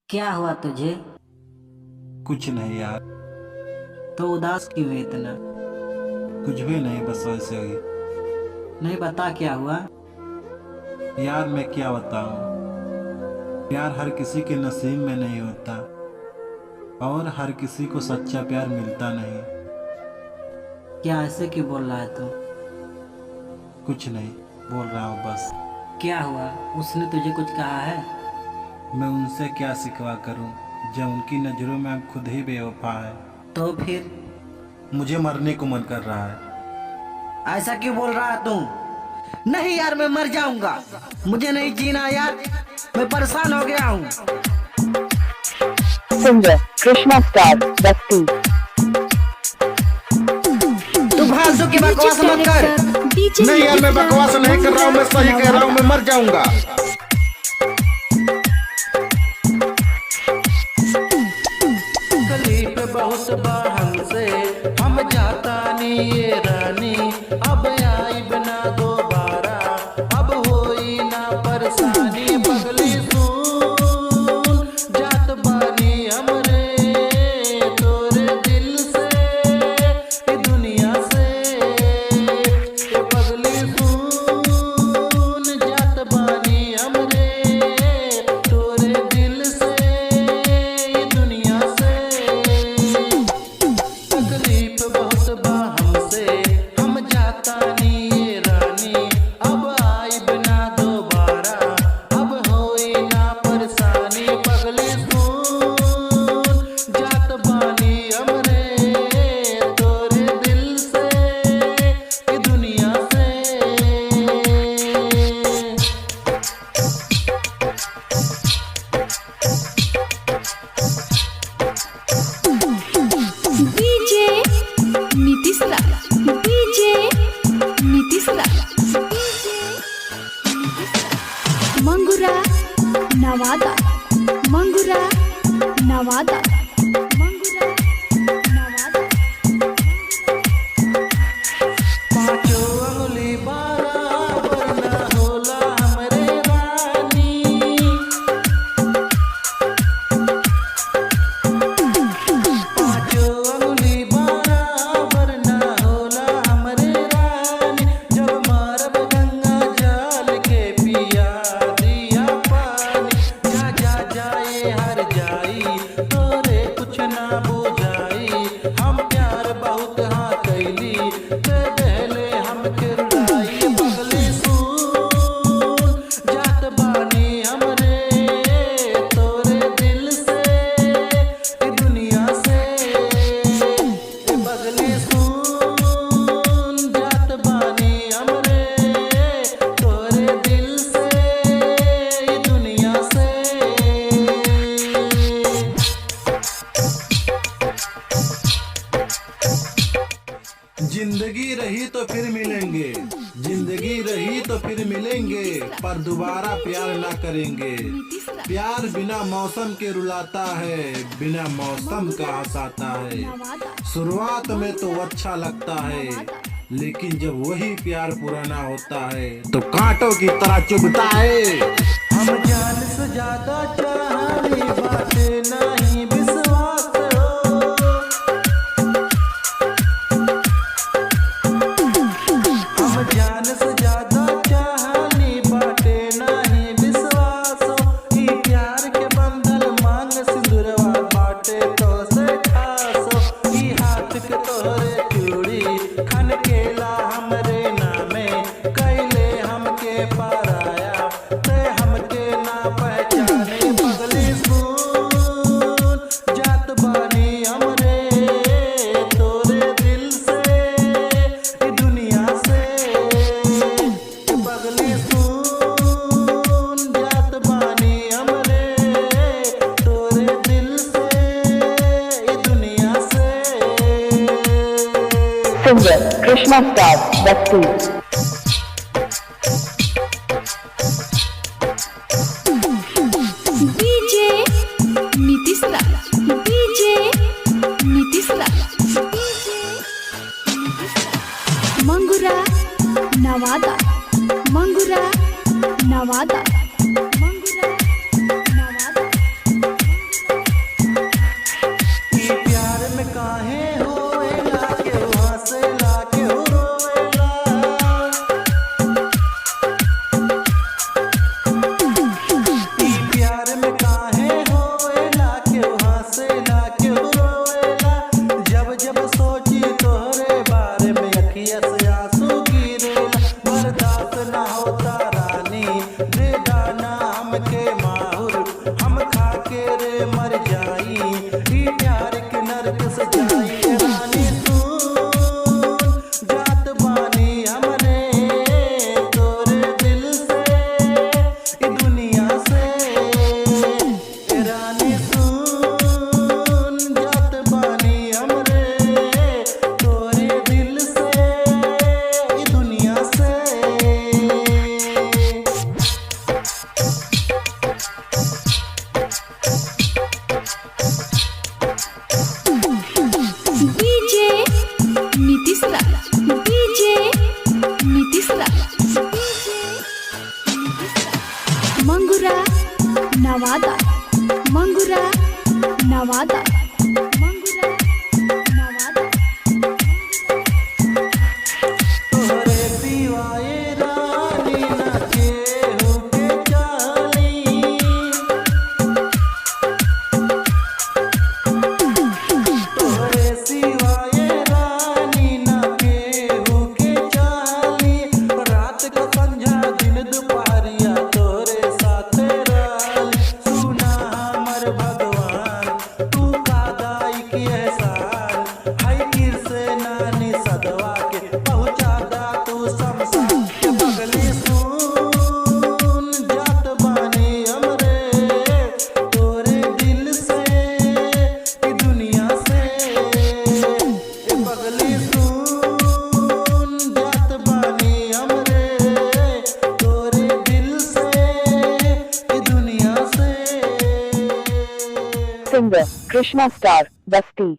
क्या हुआ तुझे? कुछ नहीं यार। तो उदास क्यों है इतना? कुछ भी नहीं, बस वैसे ही। नहीं, बता क्या हुआ। यार मैं क्या बताऊं। प्यार हर किसी के नसीब में नहीं होता और हर किसी को सच्चा प्यार मिलता नहीं। क्या ऐसे क्यों बोल रहा है तू? कुछ नहीं बोल रहा हूँ बस। क्या हुआ? उसने तुझे कुछ कहा है? मैं उनसे क्या शिकवा करूं जब उनकी नज़रों में हम खुद ही बेवफा है। तो फिर मुझे मरने को मन कर रहा है। ऐसा क्यों बोल रहा है तू? नहीं यार, मैं मर जाऊंगा। मुझे नहीं जीना यार, मैं परेशान हो गया हूँ। सिंगर कृष्णा स्टार बस्ती। तू फालतू की बकवास मत कर। नहीं यार, मैं बकवास नहीं कर रहा हूँ, मैं सही कह रहा हूँ, मैं मर जाऊंगा। तकलीफ बहुत बा हमसे, हम जाता नहीं ये रानी, अब आई बिना दोबारा, अब होई ना परेशानी। पगली सुन जात बानी हमरे तोरे दिल से, ये दुनिया से। ये पगली सुन जात बानी हमरे तोरे दिल से, ये दुनिया से। तकलीफ बहुत बा हमसे, हम जाता नहीं ये रानी, अब आई बिना दोबारा, अब होई ना परेशानी। पगली सुन जात बानी हमरे तोरे दिल से, ये दुनिया से। डीजे नीतीश राज, डीजे नीतीश राज, मंगुरा नवादा, मंगुरा नवादा, मंगुरा नवादा। पाँचों अंगुली बराबर ना होला हमरे रानी, पाँचों अंगुली बराबर ना होला हमरे रानी। जब मारब गंगा जल के पिया दिया पानी, जा जा जाए हर जाई तोरे कुछ ना बुझाई। हम प्यार बहुत हाँ कैली ते देले हम किरलाई। पगली सुन जात बानी हमरे तोरे दिल से, ये दुनिया से। ये पगली सुन जात बानी हमरे तोरे दिल से, ये दुनिया से। जिंदगी रही तो फिर मिलेंगे, जिंदगी रही तो फिर मिलेंगे, पर दोबारा प्यार ना करेंगे। प्यार बिना मौसम के रुलाता है, बिना मौसम का हंसाता है। शुरुआत में तो अच्छा लगता है, लेकिन जब वही प्यार पुराना होता है तो कांटों की तरह चुभता है। हम जान से ज्यादा चाहनी बात नहीं विश्वास हो। हम जान से ज्यादा चाहनी बात नहीं विश्वास हो। ई प्यार के बंधन मांग सिंदूरवा बाटे तो से खासो। ई हाथ के तोरे चूड़ी खन केला हमरे नामे, कैले हमके पाराया ते हमके ना पहचाने। पगली सुन जात बानी हमरे तोरे दिल से, ये दुनिया से। ये पगली सुन जात बानी हमरे तोरे दिल से, ये दुनिया से। सिंगर कृष्णा स्टार बस्ती। डीजे नीतीश राज, डीजे नीतीश राज, मंगुरा नवादा, मंगुरा नवादा, मंगुरा नवादा। पाके रे मर जाई, ई प्यार के नरक सजाई। रानी सुन जात बानी हमरे तोरे दिल से, ई दुनिया से। रानी सुन जात बानी हमरे तोरे दिल से, ई दुनिया से। डीजे नीतीश राज, डीजे नीतीश राज, मंगुरा नवादा, मंगुरा नवादा, मंगुरा नवादा। तोहरे सिवाय रानी ना केहू के चाली, तोहरे सिवाय रानी ना केहू के चाली। रात का संझा दिन दुपहरिया तोरे साथे रहली। सुना हमर भगवान तू का दाई की एहसान, है किर से नानी सदवा के पहुँचा दा तू शमशान के। पगली सुन जात बानी हमरे तोरे दिल से, ई दुनिया से। ए पगली सुन जात बानी हमरे तोरे दिल से, ई दुनिया से। Singer Krishna Star Basti.